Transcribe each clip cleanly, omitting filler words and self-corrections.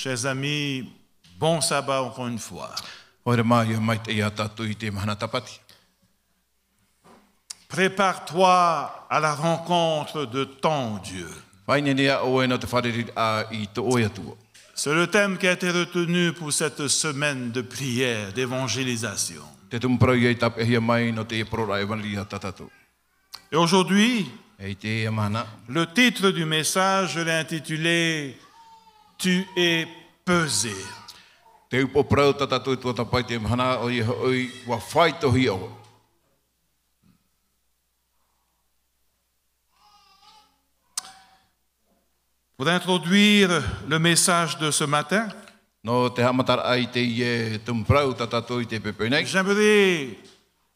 Chers amis, bon sabbat encore une fois. Prépare-toi à la rencontre de ton Dieu. C'est le thème qui a été retenu pour cette semaine de prière, d'évangélisation. Et aujourd'hui, le titre du message, je l'ai intitulé « Tu es pesé ». Pour introduire le message de ce matin, j'aimerais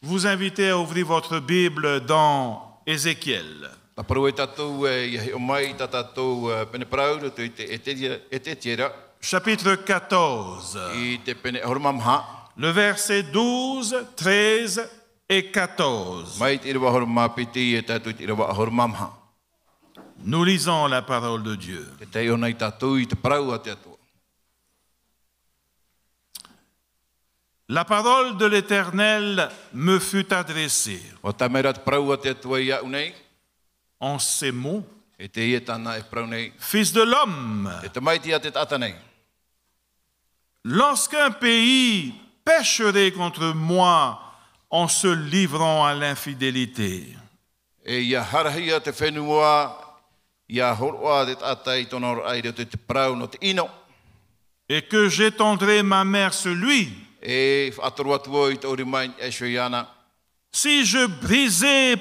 vous inviter à ouvrir votre Bible dans Ézéchiel. Chapitre 14, le verset 12, 13 et 14. Nous lisons la parole de Dieu. La parole de l'Éternel me fut adressée en ces mots. Fils de l'homme, lorsqu'un pays pécherait contre moi en se livrant à l'infidélité, et que j'étendrai ma main sur lui, si je brisais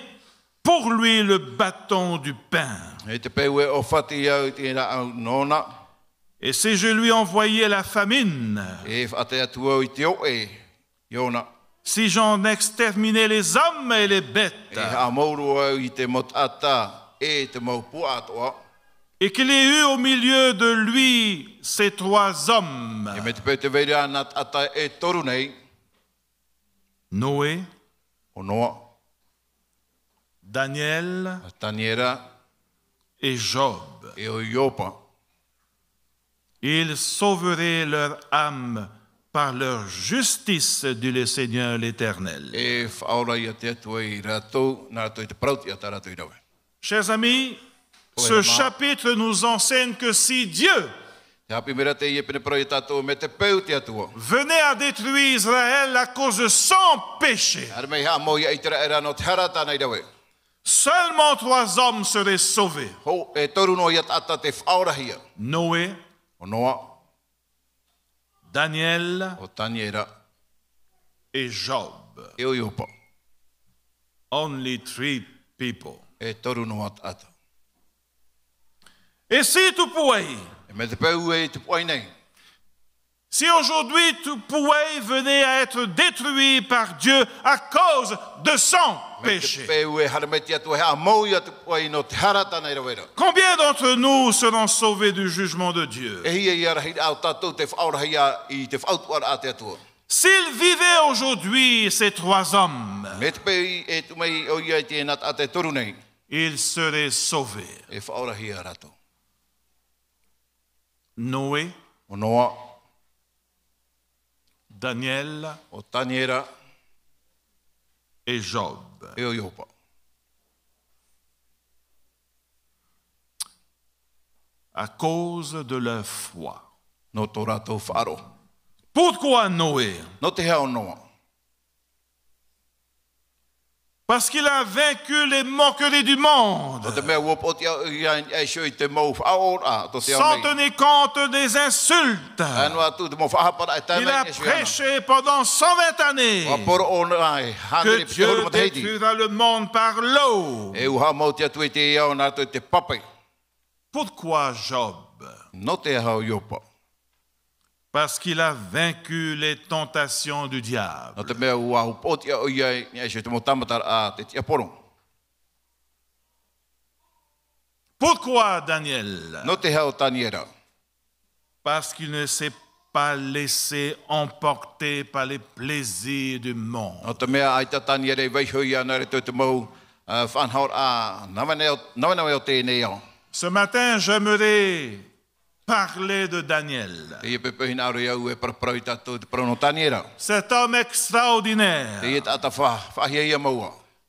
pour lui le bâton du pain, et si je lui envoyais la famine, si j'en exterminais les hommes et les bêtes, et qu'il y ait eu au milieu de lui ces trois hommes, Noé, Daniel et Job, ils sauveraient leur âme par leur justice, dit le Seigneur l'Éternel. Chers amis, ce chapitre nous enseigne que si Dieu venait à détruire Israël à cause de son péché, seulement trois hommes seraient sauvés. Noé, Daniel et Job. Only three people. Et si si aujourd'hui Tupoué venait à être détruit par Dieu à cause de son péché, combien d'entre nous seront sauvés du jugement de Dieu? S'ils vivaient aujourd'hui, ces trois hommes, ils seraient sauvés. Noé, Daniel et Job. À cause de leur foi. Pourquoi Noé? Parce qu'il a vaincu les moqueries du monde, sans tenir compte des insultes. Il a prêché pendant 120 années que Dieu détruira le monde par l'eau. Pourquoi Job? Parce qu'il a vaincu les tentations du diable. Pourquoi Daniel? Parce qu'il ne s'est pas laissé emporter par les plaisirs du monde. Ce matin, j'aimerais parler de Daniel. Cet homme extraordinaire.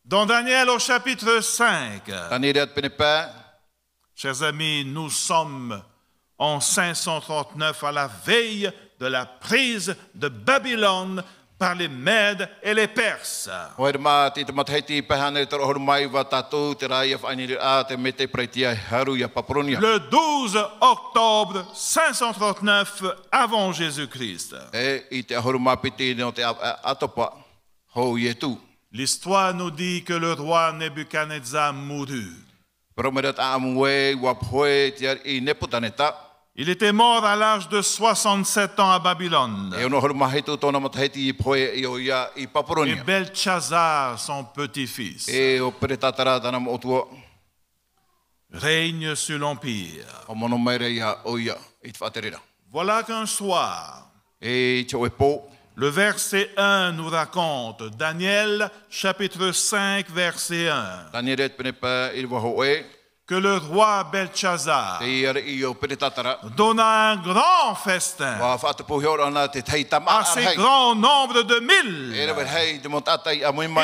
Dans Daniel au chapitre 5, chers amis, nous sommes en 539 à la veille de la prise de Babylone par les Mèdes et les Perses. Le 12 octobre 539 avant Jésus-Christ. L'histoire nous dit que le roi Nebuchadnezzar mourut. Il était mort à l'âge de 67 ans à Babylone. Et Belchazzar, son petit-fils, règne sur l'empire. Voilà qu'un soir, le verset 1 nous raconte, Daniel chapitre 5 verset 1, que le roi Belchazzar donna un grand festin à ces grands nombres de 1000.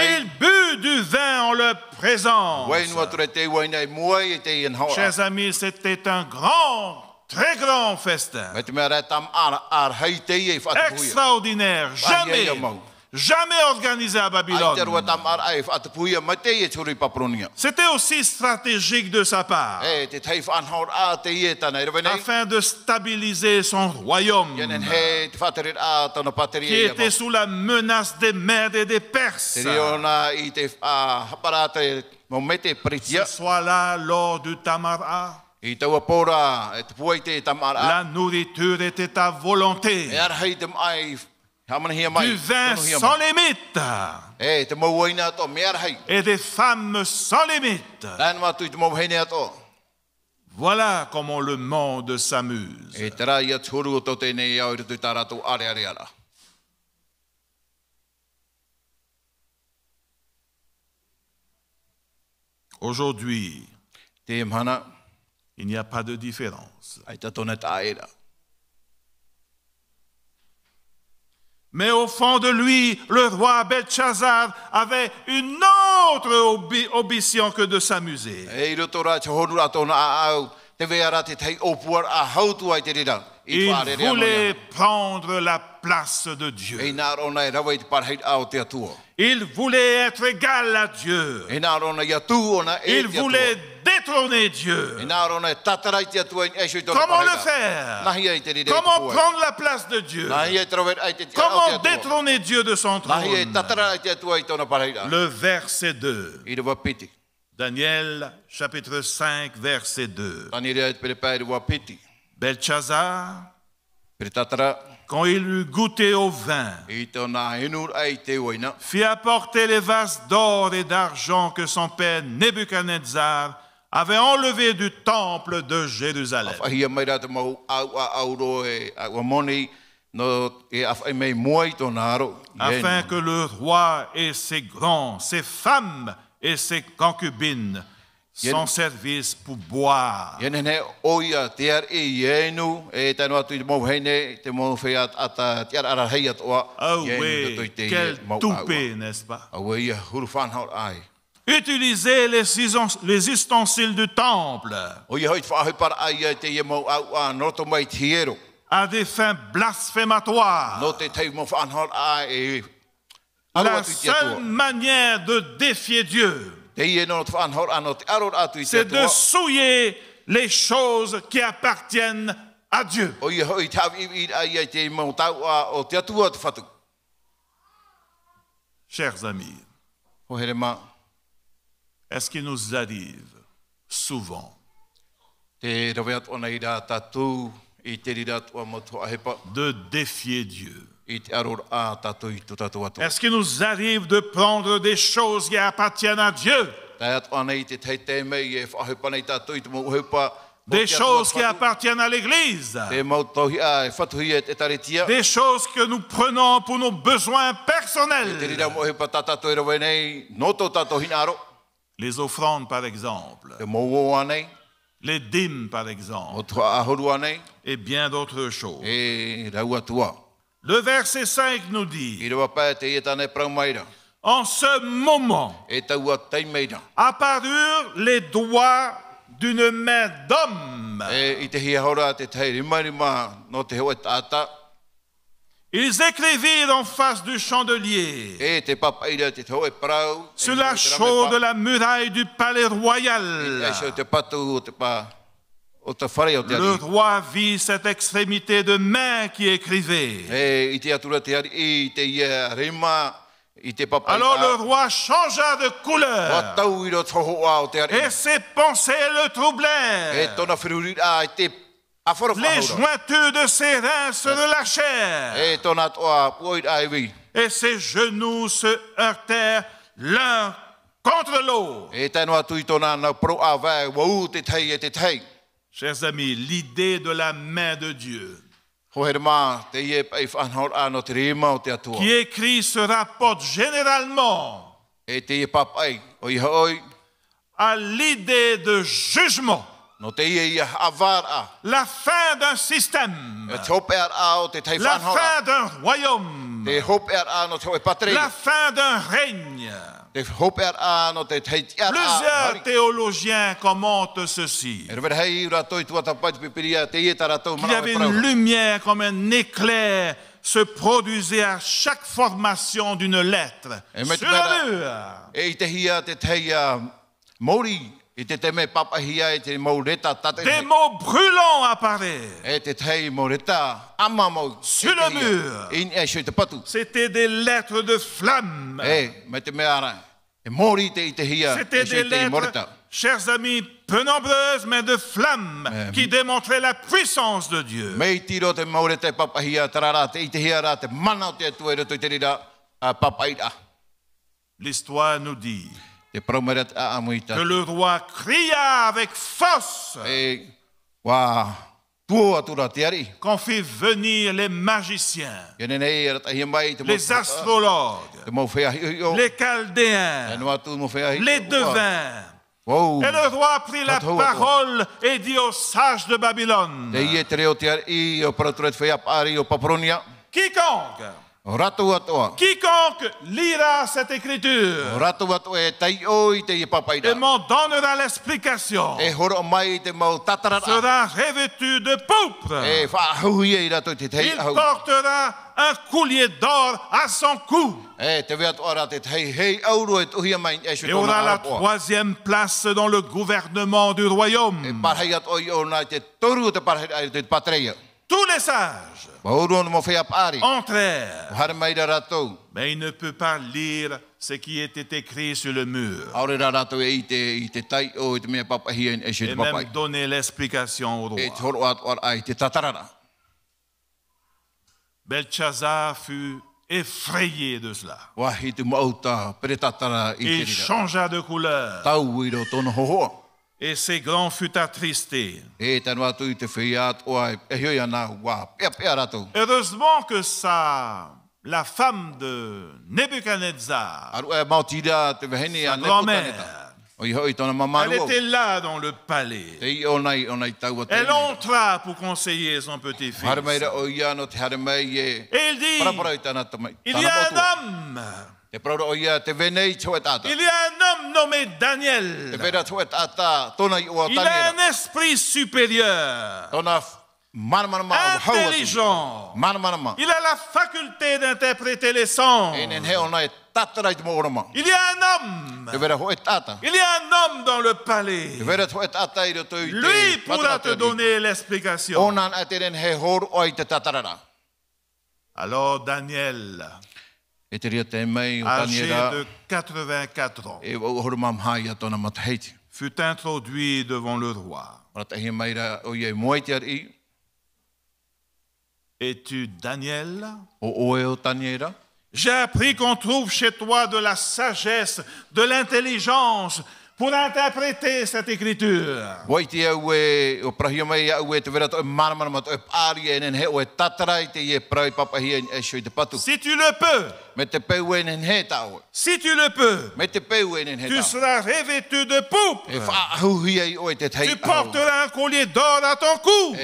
Il but du vin en leur présence. Chers amis, c'était un très grand festin. Extraordinaire. Jamais organisé à Babylone. C'était aussi stratégique de sa part, afin de stabiliser son royaume, qui était sous la menace des Mèdes et des Perses. Ce soir-là, lors du Tamara, la nourriture était à volonté. Du vin sans limite et des femmes sans limite. Voilà comment le monde s'amuse. Aujourd'hui, il n'y a pas de différence. Mais au fond de lui, le roi Belchazzar avait une autre ambition que de s'amuser. Il voulait prendre la place de Dieu. Il voulait être égal à Dieu. Il voulait détrôner Dieu. Comment le faire? Comment prendre la place de Dieu? Comment détrôner Dieu de son trône? Le verset 2. Daniel chapitre 5 verset 2. Belchazzar, quand il eut goûté au vin, fit apporter les vases d'or et d'argent que son père Nebuchadnezzar avait enlevés du temple de Jérusalem. Afin que le roi et ses grands, ses femmes et ses concubines son service pour boire. Oh oui, quel toupet, n'est-ce pas? Utilisez les ustensiles du temple à des fins blasphématoires. La seule manière de défier Dieu, c'est de souiller les choses qui appartiennent à Dieu. Chers amis, est-ce qu'il nous arrive souvent de défier Dieu? Est-ce qu'il nous arrive de prendre des choses qui appartiennent à Dieu? Des choses qui appartiennent à l'Église? Des choses que nous prenons pour nos besoins personnels? Les offrandes, par exemple. les dîmes par exemple, et bien d'autres choses. Le verset 5 nous dit, en ce moment apparurent les doigts d'une main d'homme. Ils écrivirent en face du chandelier, sur la chaude de la muraille du palais royal. Le roi vit cette extrémité de main qui écrivait. Alors le roi changea de couleur et ses pensées le troublèrent. Les jointures de ses reins se relâchèrent et ses genoux se heurtèrent l'un contre l'autre. Chers amis, l'idée de la main de Dieu qui écrit se rapporte généralement à l'idée de jugement, la fin d'un système, la fin d'un royaume, la fin d'un règne. Plusieurs théologiens commentent ceci. Il y avait une lumière comme un éclair se produisait à chaque formation d'une lettre sur la mur. Des mots brûlants apparaissent sur le mur. C'était des lettres de flammes. C'était des lettres, chers amis, peu nombreuses, mais de flammes qui démontraient la puissance de Dieu. L'histoire nous dit que le roi cria avec force qu'on fit venir les magiciens, les astrologues, les chaldéens, les devins. Et le roi prit la parole et dit aux sages de Babylone, quiconque lira cette écriture et m'en donnera l'explication sera revêtu de pourpre. Il portera un collier d'or à son cou. Et aura la troisième place dans le gouvernement du royaume. Tous les sages entrèrent, mais il ne peut pas lire ce qui était écrit sur le mur et même donner l'explication au roi. Belshazzar fut effrayé de cela. Il changea de couleur et ses grands fut attristé. Heureusement que la femme de Nebuchadnezzar, sa grand-mère, elle était là dans le palais. Elle entra pour conseiller son petit-fils. Et il dit, il y a un homme. Il y a un homme nommé Daniel. Il a un esprit supérieur, intelligent. Il a la faculté d'interpréter les sons. Il y a un homme. Il y a un homme dans le palais. Lui pourra te donner l'explication. Alors Daniel, âgé de 84 ans, fut introduit devant le roi. Es-tu Daniel? J'ai appris qu'on trouve chez toi de la sagesse, de l'intelligence, pour interpréter cette écriture. Si tu le peux, tu seras revêtu de pourpre. Tu porteras un collier d'or à ton cou.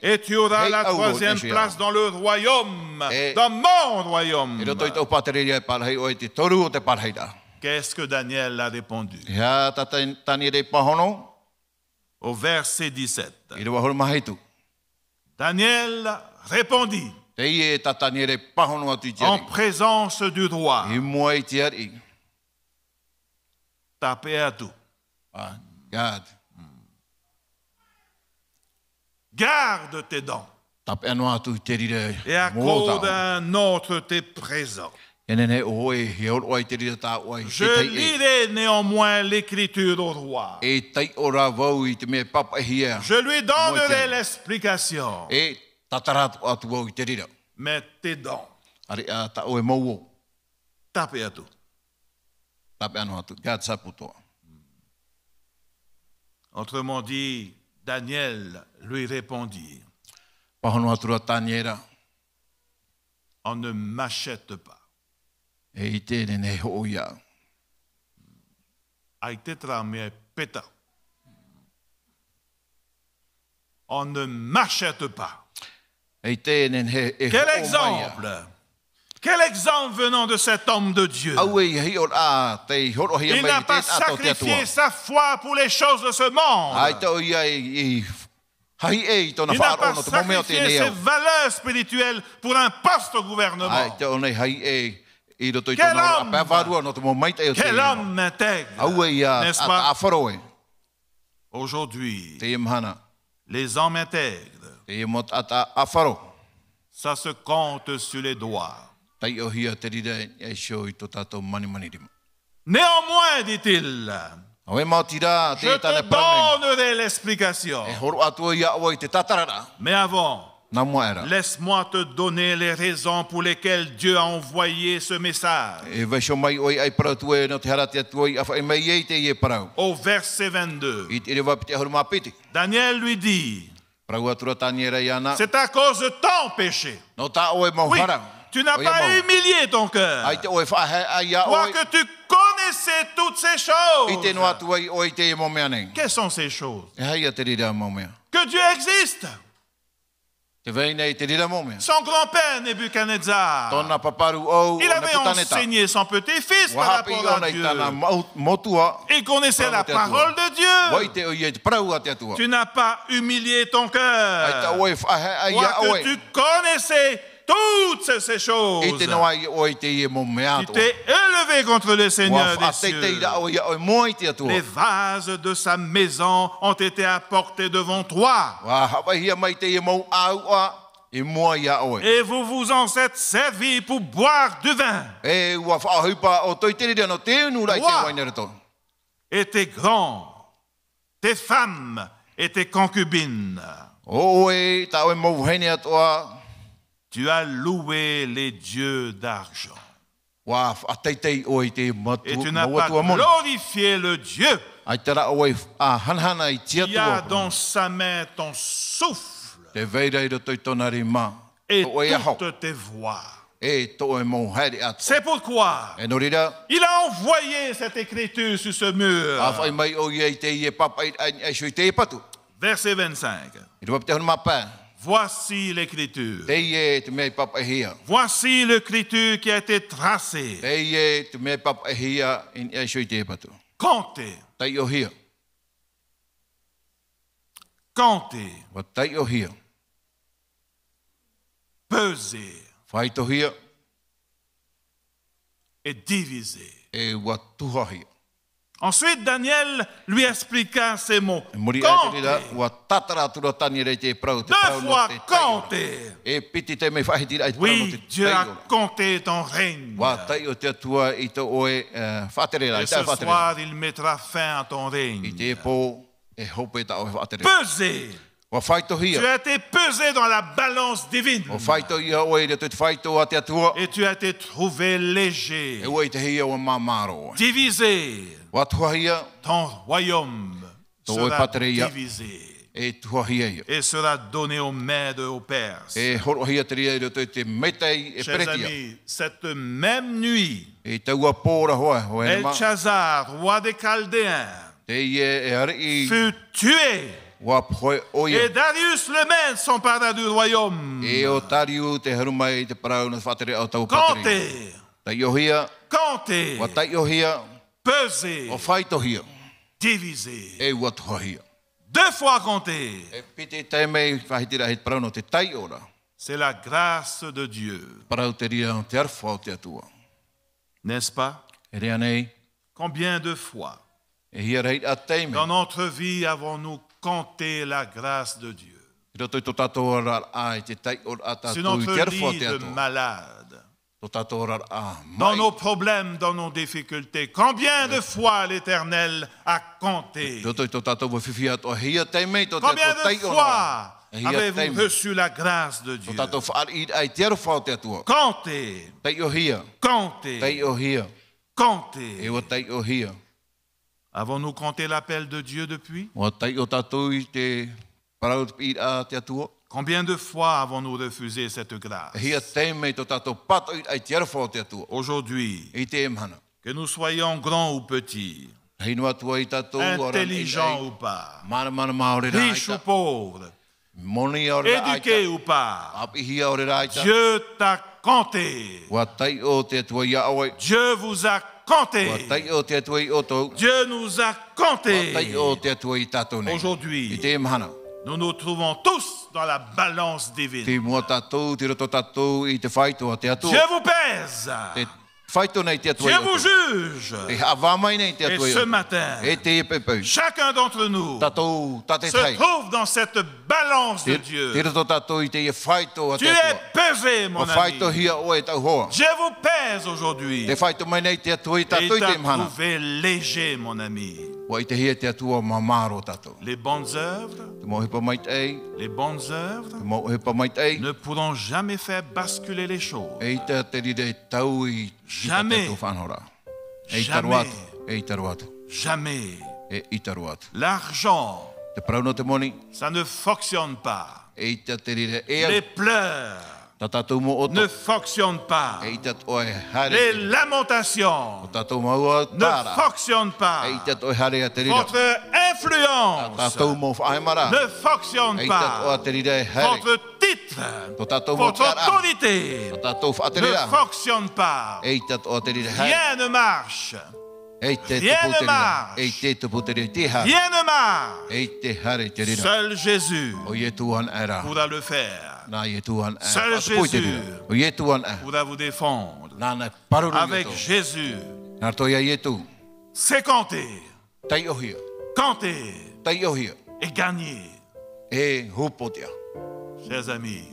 Et tu auras la troisième place dans le royaume, dans mon royaume. Qu'est-ce que Daniel a répondu? Au verset 17. Daniel répondit en présence du roi. Tapez à tout. Garde tes dents. Et accorde un autre tes présents. Je lirai néanmoins l'écriture au roi. Je lui donnerai l'explication. Mais tes dents. Tapez à tout. Autrement dit, Daniel lui répondit, on ne m'achète pas. On ne m'achète pas. Quel exemple! Quel exemple venant de cet homme de Dieu! Il n'a pas sacrifié sa foi pour les choses de ce monde. Il n'a pas sacrifié ses valeurs spirituelles pour un poste au gouvernement. Quel homme intègre, n'est-ce pas? Aujourd'hui, les hommes intègres, ça se compte sur les doigts. Néanmoins, dit-il, je te donnerai l'explication. Mais avant, laisse-moi te donner les raisons pour lesquelles Dieu a envoyé ce message. Au verset 22, Daniel lui dit, c'est à cause de ton péché. Oui, tu n'as pas humilié ton cœur. Toi que tu connaissais toutes ces choses. Quelles sont ces choses? Que Dieu existe. Son grand-père Nebuchadnezzar, il avait enseigné son petit-fils par rapport à Dieu. Il connaissait la parole de Dieu. Tu n'as pas humilié ton cœur. Toi que tu connaissais toutes ces choses. Tu t'es élevé contre le Seigneur des cieux. Les vases de sa maison ont été apportés devant toi. Et vous vous en êtes servi pour boire du vin. Toi et tes grands, tes femmes et tes concubines. Tu as loué les dieux d'argent. Et tu n'as pas glorifié le Dieu qui a dans sa main ton souffle et toutes tes voix. C'est pourquoi il a envoyé cette écriture sur ce mur. Verset 25. Voici l'écriture. Voici l'écriture qui a été tracée. Comptez. Comptez. Pesez. Et diviser. Ensuite, Daniel lui expliqua ces mots. Comptez. 2 fois comptez. Oui, Dieu a compté ton règne. Et ce soir, il mettra fin à ton règne. Pesez, Tu as été pesé dans la balance divine. Et tu as été trouvé léger. Divisé. Ton royaume sera divisé. Et sera donné aux Mèdes et aux Perses. Chers amis, cette même nuit, Belshazzar, roi des Chaldéens, fut tué. Et Darius le Mède s'empara du royaume. Compté, pesé, divisé, 2 fois compté. C'est la grâce de Dieu. N'est-ce pas? Combien de fois dans notre vie avons-nous compté la grâce de Dieu? Sur notre lit de malade, dans nos problèmes, dans nos difficultés, combien de fois l'Éternel a compté? Combien de fois avez-vous reçu la grâce de Dieu? Comptez, comptez, comptez. Avons-nous compté l'appel de Dieu depuis? Combien de fois avons-nous refusé cette grâce? Aujourd'hui, que nous soyons grands ou petits, intelligents ou pas, riches ou pauvres, éduqués ou pas, Dieu t'a compté. Dieu vous a compté. Dieu nous a compté. Aujourd'hui, nous nous trouvons tous dans la balance divine. Dieu vous pèse. Dieu vous juge. Et ce matin, chacun d'entre nous se trouve dans cette balance de Dieu. Tu es pesé, mon ami. Dieu vous pèse aujourd'hui. Et il t'a trouvé léger, mon ami. Les bonnes œuvres ne pourront jamais faire basculer les choses. Jamais. Jamais. Jamais. L'argent, ça ne fonctionne pas. Les pleurs ne fonctionnent pas. Les lamentations ne fonctionnent pas. Votre influence ne fonctionne pas. Votre titre, votre autorité ne fonctionne pas. Rien ne marche. Rien ne marche. Rien ne marche. Seul Jésus pourra le faire. Seul Jésus pourra vous défendre. Avec Jésus, c'est compter. Compter et gagner. Chers amis,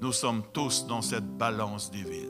nous sommes tous dans cette balance divine.